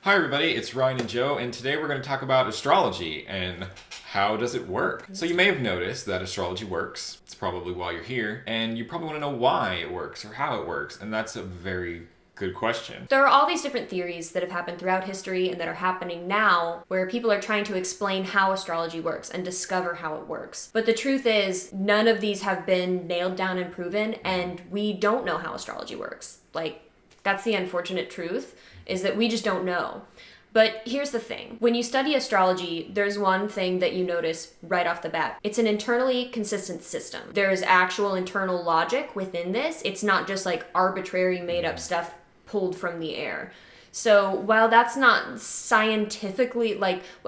Hi everybody, it's Ryan and Joe, and today we're going to talk about astrology and how does it work. So you may have noticed that astrology works. It's probably why you're here, and you probably want to know why it works or how it works, and that's a very good question. There are all these different theories that have happened throughout history and that are happening now where people are trying to explain how astrology works and discover how it works. But the truth is, none of these have been nailed down and proven, and we don't know how astrology works. That's the unfortunate truth, is that we just don't know. But here's the thing. When you study astrology, there's one thing that you notice right off the bat. It's an internally consistent system. There is actual internal logic within this. It's not just like arbitrary made up stuff pulled from the air. So while that's not scientifically,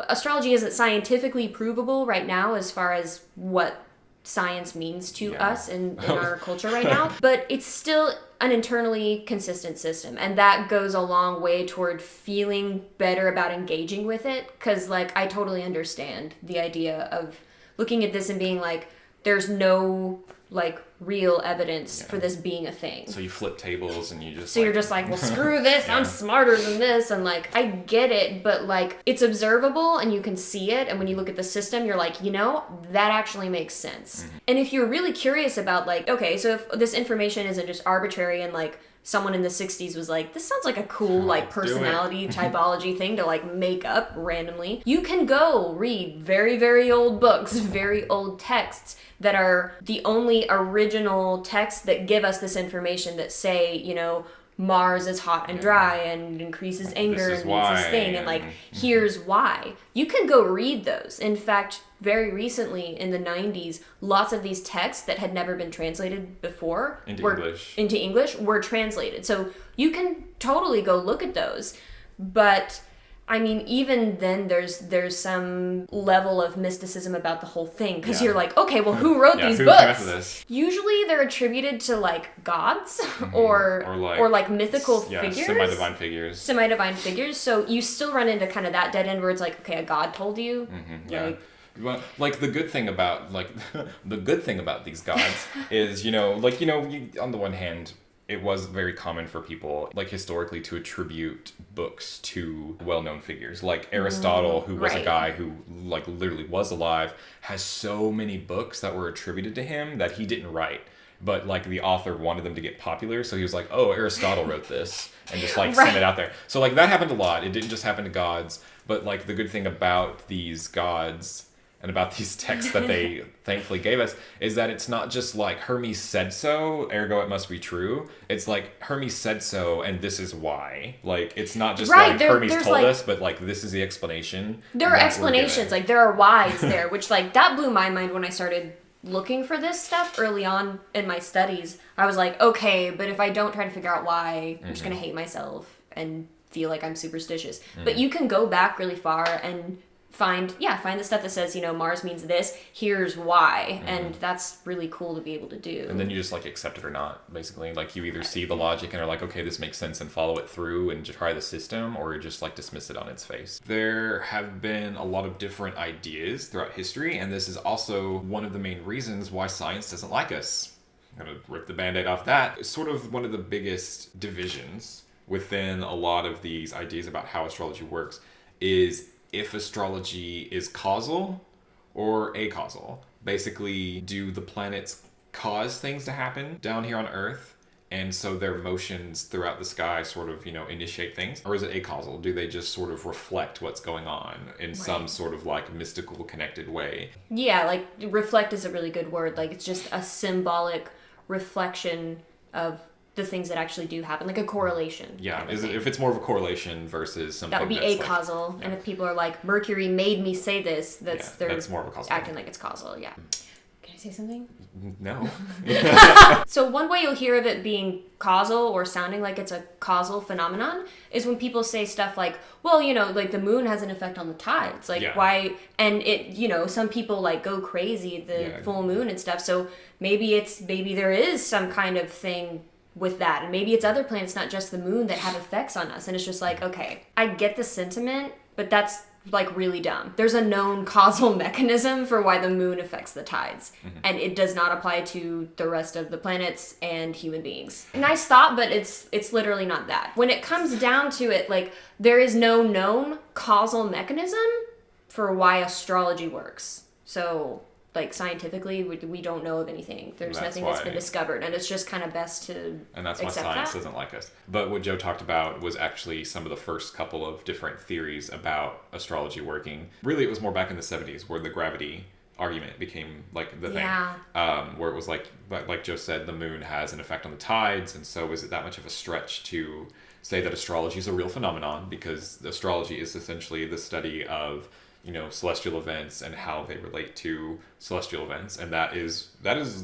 astrology isn't scientifically provable right now as far as what science means to us in our culture right now, but it's still an internally consistent system, and that goes a long way toward feeling better about engaging with it, because I totally understand the idea of looking at this and being like, there's no real evidence for this being a thing. So you flip tables and you just So you're just like, well, screw this, I'm smarter than this, and I get it, but it's observable and you can see it, and when you look at the system, you're like, that actually makes sense. Mm-hmm. And if you're really curious about okay, so if this information isn't just arbitrary and someone in the 60s was like, this sounds like a cool personality typology thing to make up randomly, you can go read very, very old books, very old texts that are the only original texts that give us this information that say, Mars is hot and dry and increases anger and it's this thing, and here's why. You can go read those. In fact, very recently in the 90s, lots of these texts that had never been translated before into English were translated. So you can totally go look at those. But I mean, even then, there's some level of mysticism about the whole thing, because you're like, okay, well, who wrote these books? Usually, they're attributed to gods or mythical figures, semi-divine figures. Semi-divine figures. So you still run into kind of that dead end where it's like, okay, a god told you. Mm-hmm, Well, the good thing about these gods is on the one hand, it was very common for people, historically, to attribute books to well-known figures. Like Aristotle, who was a guy who, literally was alive, has so many books that were attributed to him that he didn't write. But, the author wanted them to get popular, so he was like, oh, Aristotle wrote this, and just, send it out there. So, that happened a lot. It didn't just happen to gods, but, the good thing about these gods and about these texts that they thankfully gave us is that it's not just Hermes said so, ergo it must be true. It's Hermes said so, and this is why. It's not just Hermes told us, but this is the explanation. There are explanations, there are whys there, which that blew my mind when I started looking for this stuff early on in my studies. I was like, okay, but if I don't try to figure out why, I'm just gonna hate myself and feel like I'm superstitious. But you can go back really far and find the stuff that says, Mars means this, here's why, and that's really cool to be able to do. And then you just accept it or not, basically. You either see the logic and are okay, this makes sense, and follow it through and try the system, or just dismiss it on its face. There have been a lot of different ideas throughout history, and this is also one of the main reasons why science doesn't like us. I'm gonna rip the band-aid off that. It's sort of one of the biggest divisions within a lot of these ideas about how astrology works is if astrology is causal or acausal. Basically, do the planets cause things to happen down here on Earth, and so their motions throughout the sky sort of, initiate things? Or is it acausal? Do they just sort of reflect what's going on in some sort of mystical connected way? Yeah, reflect is a really good word. It's just a symbolic reflection of the things that actually do happen, a correlation. Yeah, if it's more of a correlation versus something that would be acausal. And if people are like, Mercury made me say this, that's more of a causal. Acting like it's causal, yeah. Can I say something? No. So one way you'll hear of it being causal or sounding like it's a causal phenomenon is when people say stuff like, well, the moon has an effect on the tides. Why? And it, some people go crazy the full moon and stuff. So maybe there is some kind of thing with that, and maybe it's other planets, not just the moon, that have effects on us, and it's just okay, I get the sentiment, but that's like really dumb. There's a known causal mechanism for why the moon affects the tides, and it does not apply to the rest of the planets and human beings. Nice thought, but it's literally not that. When it comes down to it, like there is no known causal mechanism for why astrology works. So like scientifically, we don't know of anything. There's nothing that's been discovered, and it's just kind of best to And that's why science doesn't like us. But what Joe talked about was actually some of the first couple of different theories about astrology working. Really, it was more back in the 70s where the gravity argument became like the thing. Where it was like Joe said, the moon has an effect on the tides, and so is it that much of a stretch to say that astrology is a real phenomenon? Because astrology is essentially the study of celestial events and how they relate to celestial events, and that is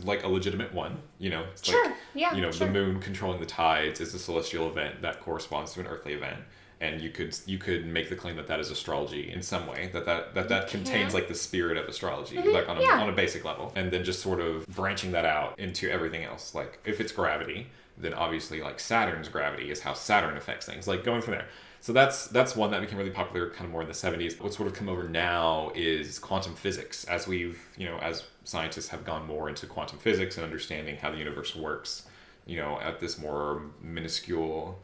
like a legitimate one. It's sure. The moon controlling the tides is a celestial event that corresponds to an earthly event, and you could make the claim that is astrology in some way, that contains like the spirit of astrology, like on a basic level, and then just sort of branching that out into everything else. Like if it's gravity, then obviously like Saturn's gravity is how Saturn affects things, like going from there. So that's one that became really popular kind of more in the 70s. What's sort of come over now is quantum physics. As as scientists have gone more into quantum physics and understanding how the universe works, at this more minuscule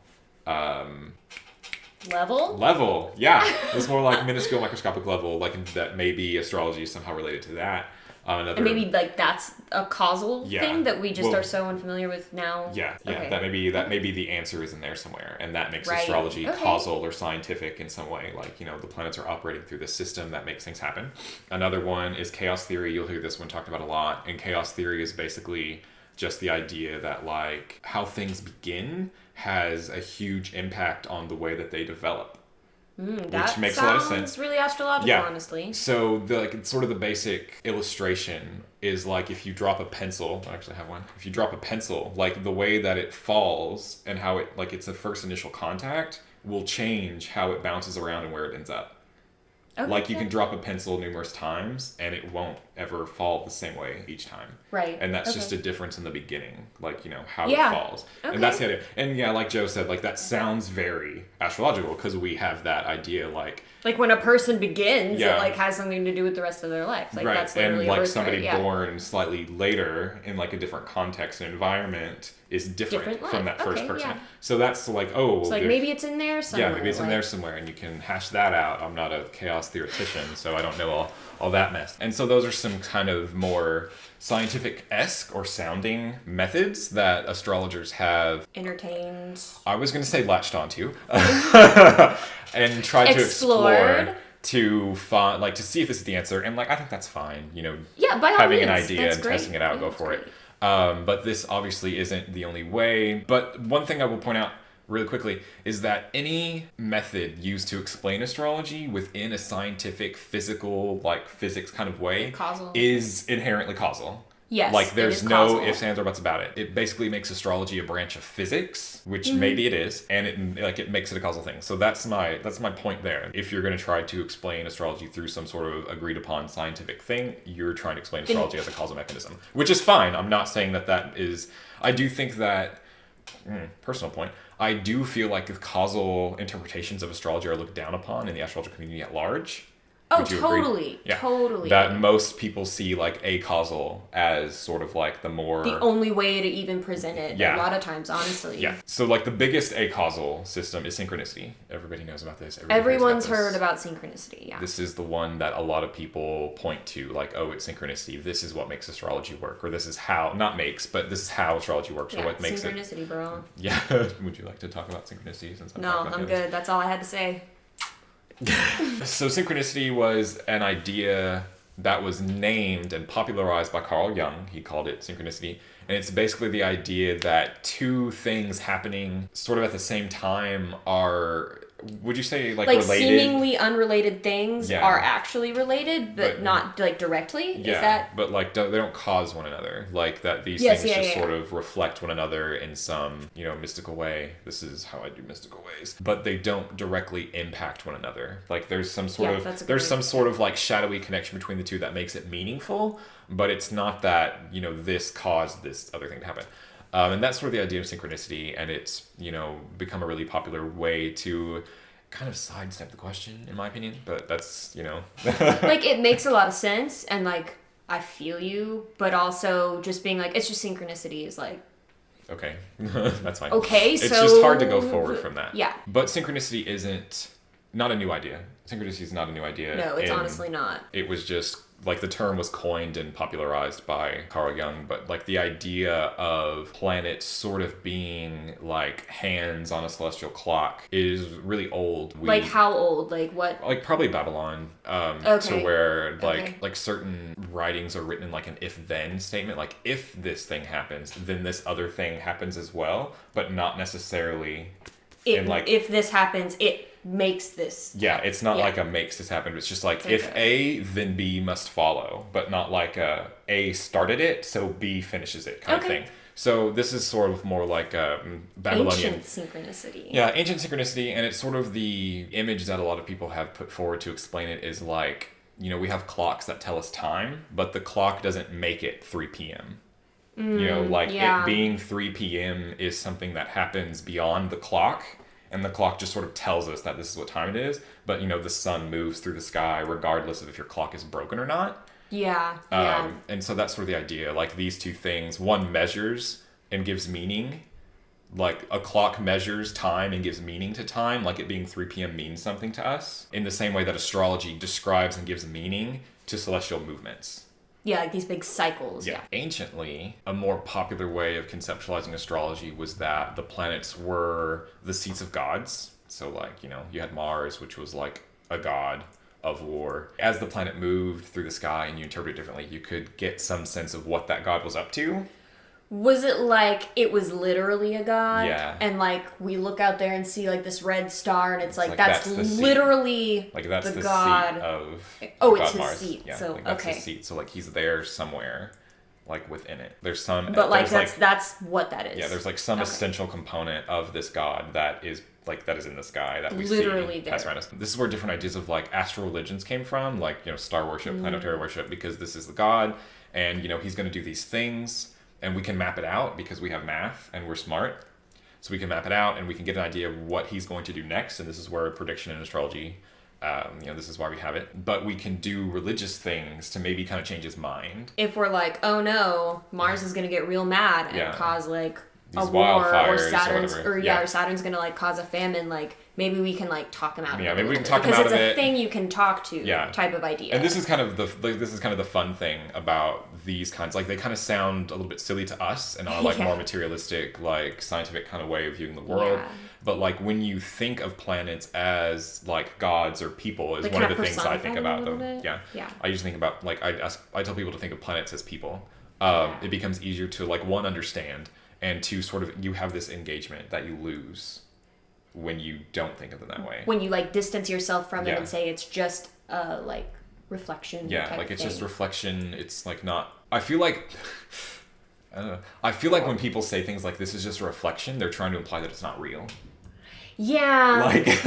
level. Yeah. This more like minuscule microscopic level, like that maybe astrology is somehow related to that. And maybe like that's a causal thing that we just are so unfamiliar with now. Yeah. Okay. That maybe the answer is in there somewhere, and that makes astrology causal or scientific in some way. Like the planets are operating through this system that makes things happen. Another one is chaos theory. You'll hear this one talked about a lot. And chaos theory is basically just the idea that like how things begin has a huge impact on the way that they develop. Which makes a lot of sense. It's really astrological, honestly. So the basic illustration is like if you drop a pencil. I actually have one. If you drop a pencil, like the way that it falls and how it like its first initial contact will change how it bounces around and where it ends up. Okay, like you can drop a pencil numerous times and it won't ever fall the same way each time. Right. And that's just a difference in the beginning, like, how it falls. Okay. And that's the idea. And like Joe said, like that sounds very astrological because we have that idea like when a person begins, it like has something to do with the rest of their life. Like that's literally and like somebody born slightly later in like a different context and environment is different from that first person. Yeah. So that's like, it's like maybe it's in there somewhere. Yeah, maybe it's in there somewhere, and you can hash that out. I'm not a chaos theoretician, so I don't know all that mess. And so those are some kind of more scientific-esque or sounding methods that astrologers have entertained. I was going to say latched onto and tried to explore to find, like, to see if this is the answer. And like, I think that's fine. By all having means, an idea and great. Testing it out, go for it. But this obviously isn't the only way. But one thing I will point out really quickly is that any method used to explain astrology within a scientific, physical, like physics kind of way is inherently causal. Yes, like there's no ifs, ands, or buts about it. It basically makes astrology a branch of physics, which maybe it is, and it makes it a causal thing. So that's my point there. If you're going to try to explain astrology through some sort of agreed upon scientific thing, you're trying to explain astrology as a causal mechanism, which is fine. I'm not saying that is. I do think that personal point. I do feel like the causal interpretations of astrology are looked down upon in the astrological community at large. Oh, totally. Yeah. Totally. That most people see like acausal as sort of like the only way to even present it. Yeah. A lot of times, honestly. Yeah. So like the biggest acausal system is synchronicity. Everybody knows about this. Everyone's heard about synchronicity. Yeah. This is the one that a lot of people point to, like, oh, it's synchronicity. This is what makes astrology work, or this is how this is how astrology works, or what makes it. Synchronicity, bro. Yeah. Would you like to talk about synchronicity? No, I'm good. That's all I had to say. So synchronicity was an idea that was named and popularized by Carl Jung. He called it synchronicity. And it's basically the idea that two things happening sort of at the same time are, would you say, like related? Seemingly unrelated things are actually related, but not like directly? Yeah, is that... but like they don't cause one another. Like that these things just sort of reflect one another in some, mystical way. This is how I do mystical ways. But they don't directly impact one another. Like there's some sort of like shadowy connection between the two that makes it meaningful, but it's not that, this caused this other thing to happen. And that's sort of the idea of synchronicity, and it's, become a really popular way to kind of sidestep the question, in my opinion, but that's, Like, it makes a lot of sense, and, like, I feel you, but also just being like, it's just synchronicity is like... Okay, that's fine. Okay, it's so... It's just hard to go forward from that. Yeah. But synchronicity isn't... Not a new idea. Synchronicity is not a new idea. No, it's honestly not. It was just, like, the term was coined and popularized by Carl Jung, but, like, the idea of planets sort of being, like, hands on a celestial clock is really old. Like, how old? Like, what? Like, probably Babylon. Okay. To where, like certain writings are written in, like, an if-then statement. Like, if this thing happens, then this other thing happens as well, but not necessarily... If this happens, it makes this yeah happen. It's not like a makes this happen. It's just like if A, then B must follow, but not like A started it, so B finishes it kind of thing. So this is sort of more like Babylonian ancient synchronicity. Yeah, ancient synchronicity, and it's sort of the image that a lot of people have put forward to explain it is like, we have clocks that tell us time, but the clock doesn't make it 3 p.m. It being 3 p.m. is something that happens beyond the clock, and the clock just sort of tells us that this is what time it is. But, the sun moves through the sky regardless of if your clock is broken or not. Yeah, And so that's sort of the idea. Like, these two things, one measures and gives meaning. Like, a clock measures time and gives meaning to time, like it being 3 p.m. means something to us, in the same way that astrology describes and gives meaning to celestial movements. Yeah, like these big cycles. Yeah. Anciently, a more popular way of conceptualizing astrology was that the planets were the seats of gods. So, like, you had Mars, which was like a god of war. As the planet moved through the sky and you interpret it differently, you could get some sense of what that god was up to. Was it like it was literally a god? Yeah. And like we look out there and see like this red star, and it's like that's literally like that's the god seat of it's god his Mars. seat. Yeah, so like that's his seat. So like he's there somewhere, like within it. There's some. But like that's what that is. Yeah, there's like some essential component of this god that is in the sky that we literally see pass around us. This is where different ideas of like astral religions came from, like star worship, planetary worship, because this is the god, and he's going to do these things. And we can map it out because we have math and we're smart. So we can map it out and we can get an idea of what he's going to do next. And this is where prediction in astrology, this is why we have it. But we can do religious things to maybe kind of change his mind. If we're like, oh no, Mars is going to get real mad and cause like these a war, or Saturn's or Saturn's going to like cause a famine, like maybe we can like talk him out of it. Yeah, maybe we can talk him out of it. Because it's a thing you can talk to type of idea. And this is kind of the fun thing about these kinds. Like, they kind of sound a little bit silly to us and are like more materialistic, like scientific kind of way of viewing the world. Yeah. But like when you think of planets as like gods or people is like one of the things I think about them. Yeah. I usually think about like I tell people to think of planets as people. It becomes easier to like one understand, and two sort of you have this engagement that you lose when you don't think of them that way. When you like distance yourself from them and say it's just like reflection. Yeah, like it's just reflection. It's like not. I feel like I don't know. I feel like when people say things like this is just a reflection, they're trying to imply that it's not real. Yeah.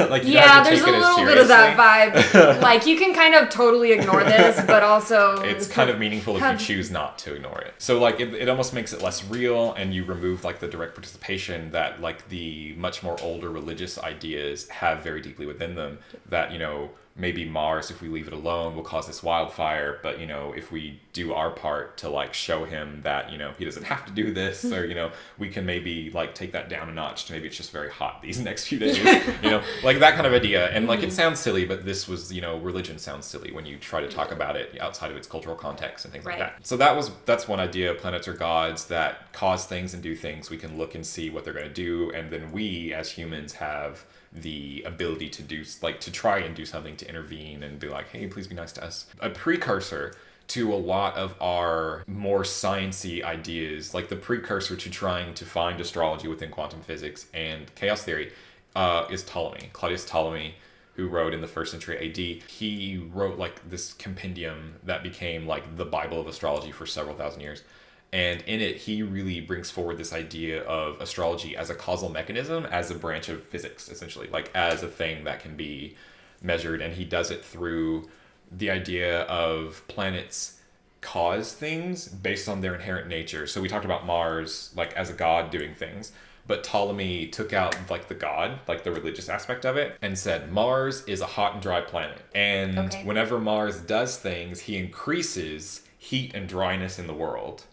Like you have to there's take a it little seriously. bit of that vibe. Like you can kind of totally ignore this, but also it's kind of meaningful if you choose not to ignore it. So like it almost makes it less real, and you remove like the direct participation that like the much more older religious ideas have very deeply within them. That maybe Mars, if we leave it alone, will cause this wildfire, but if we do our part to like show him that he doesn't have to do this, or we can maybe like take that down a notch to maybe it's just very hot these next few days, like that kind of idea. And like it sounds silly, but this was religion sounds silly when you try to talk about it outside of its cultural context and things like that. So that's one idea. Planets are gods that cause things and do things. We can look and see what they're going to do, and then we as humans have the ability to do like to try and do something to intervene and be like, hey, please be nice to us. A precursor to a lot of our more sciencey ideas, like the precursor to trying to find astrology within quantum physics and chaos theory, is Ptolemy. Claudius Ptolemy, who wrote in the 1st century AD. He wrote like this compendium that became like the Bible of astrology for several thousand years. And in it, he really brings forward this idea of astrology as a causal mechanism, as a branch of physics, essentially, like as a thing that can be measured. And he does it through the idea of planets cause things based on their inherent nature. So we talked about Mars, like as a god doing things, but Ptolemy took out like the god, like the religious aspect of it, and said Mars is a hot and dry planet. And whenever Mars does things, he increases heat and dryness in the world.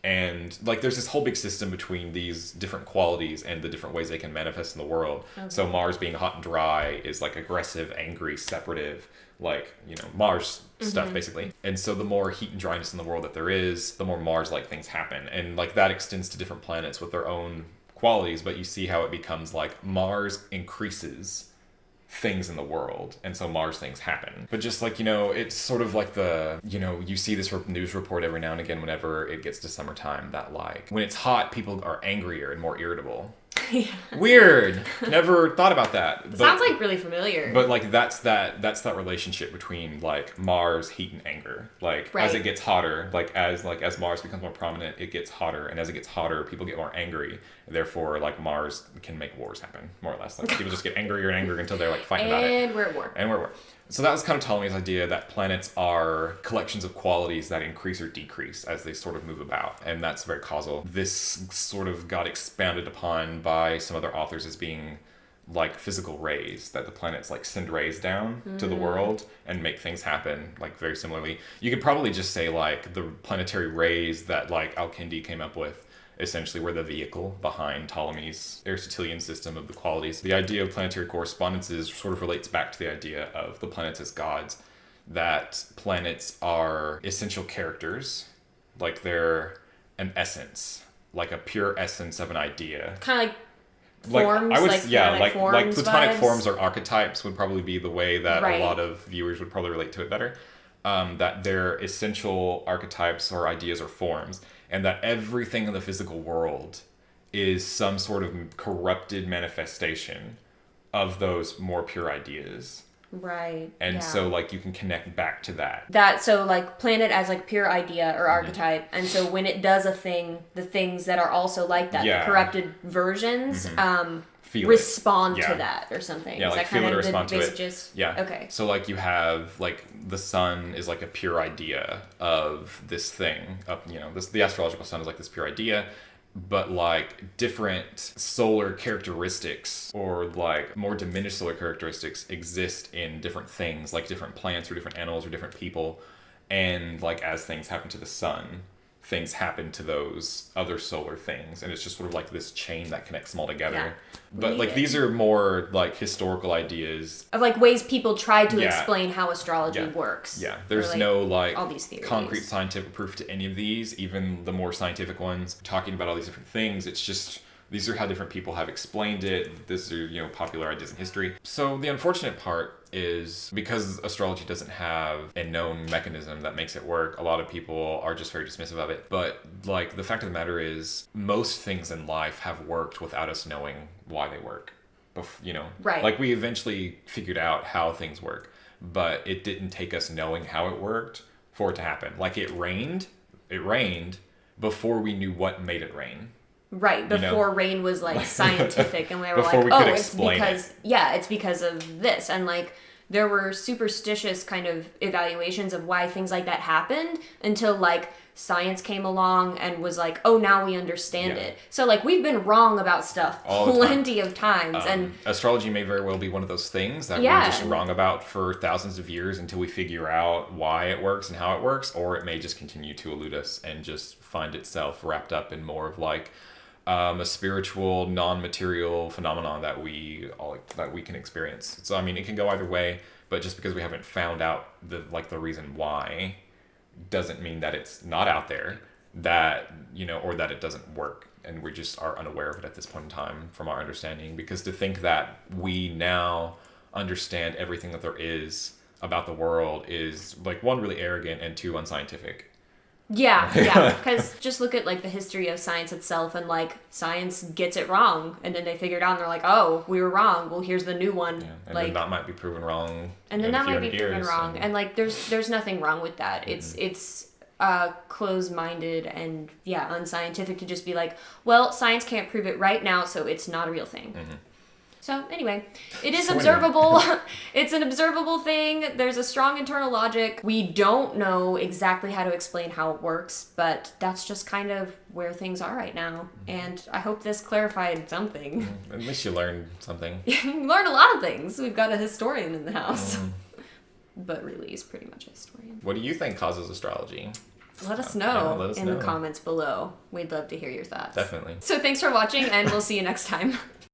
And like there's this whole big system between these different qualities and the different ways they can manifest in the world. So Mars being hot and dry is like aggressive, angry, separative, like, you know, Mars stuff basically. And so the more heat and dryness in the world that there is, the more Mars-like things happen. And like that extends to different planets with their own qualities, but you see how it becomes like Mars increases things in the world, and so Mars things happen. But just like, you know, it's sort of like the, you know, you see this news report every now and again whenever it gets to summertime that like when it's hot, people are angrier and more irritable. Yeah. Weird. Never thought about that. Sounds like really familiar. But like that's that relationship between like Mars, heat, and anger. Like as it gets hotter, as Mars becomes more prominent, it gets hotter, and as it gets hotter, people get more angry. Therefore, like Mars can make wars happen, more or less. Like people just get angrier and angrier until they're like fighting about it. And we're at war. And we're at war. So that was kind of Ptolemy's idea that planets are collections of qualities that increase or decrease as they sort of move about. And that's very causal. This sort of got expounded upon by some other authors as being like physical rays, that the planets like send rays down to the world and make things happen, like very similarly. You could probably just say like the planetary rays that like Kindi came up with essentially were the vehicle behind Ptolemy's Aristotelian system of the qualities. The idea of planetary correspondences sort of relates back to the idea of the planets as gods, that planets are essential characters, like they're an essence, like a pure essence of an idea. Kind of like forms, like platonic vibes. Forms or archetypes would probably be the way that a lot of viewers would probably relate to it better. That they're essential archetypes or ideas or forms, and that everything in the physical world is some sort of corrupted manifestation of those more pure ideas. Right. And so like you can connect back to that. So like planet as like pure idea or archetype, and so when it does a thing, the things that are also like that, the corrupted versions, respond to that or something. Yeah, is like that feel kind it or of respond the to it. Just, yeah. Okay. So like you have like the sun is like a pure idea of this thing. You know, the astrological sun is like this pure idea, but like different solar characteristics or like more diminished solar characteristics exist in different things, like different plants or different animals or different people. And like as things happen to the sun, things happen to those other solar things, and it's just sort of like this chain that connects them all together. But like these are more like historical ideas of like ways people try to explain how astrology works. Yeah, there's like, no like all these theories. Concrete scientific proof to any of these, even the more scientific ones talking about all these different things. It's just these are how different people have explained it. These are, you know, popular ideas in history. So the unfortunate part is because astrology doesn't have a known mechanism that makes it work, a lot of people are just very dismissive of it. But like the fact of the matter is most things in life have worked without us knowing why they work. You know, like we eventually figured out how things work, but it didn't take us knowing how it worked for it to happen. Like it rained before we knew what made it rain. Right, before rain was like scientific, and we were like, oh, it's because it's because of this. And like there were superstitious kind of evaluations of why things like that happened until like science came along and was like, oh, now we understand it. So like we've been wrong about stuff plenty of times. And astrology may very well be one of those things that we're just wrong about for thousands of years until we figure out why it works and how it works, or it may just continue to elude us and just find itself wrapped up in more of like a spiritual, non-material phenomenon that we can experience. So I mean, it can go either way, but just because we haven't found out the reason why doesn't mean that it's not out there, that, you know, or that it doesn't work, and we just are unaware of it at this point in time from our understanding. Because to think that we now understand everything that there is about the world is like, one, really arrogant, and two, unscientific. Yeah, because just look at like the history of science itself, and like science gets it wrong, and then they figure it out and they're like, oh, we were wrong, well, here's the new one. And like, then that might be proven wrong, and then that might be proven wrong, and like there's nothing wrong with that. It's closed-minded and unscientific to just be like, well, science can't prove it right now, so it's not a real thing. So anyway, it is Swimming. observable. It's an observable thing. There's a strong internal logic. We don't know exactly how to explain how it works, but that's just kind of where things are right now. And I hope this clarified something. At least you learned something. You learned a lot of things. We've got a historian in the house. But really, he's pretty much a historian. What do you think causes astrology? Let us know let us in know. the comments below. We'd love to hear your thoughts. Definitely. So thanks for watching, and we'll see you next time.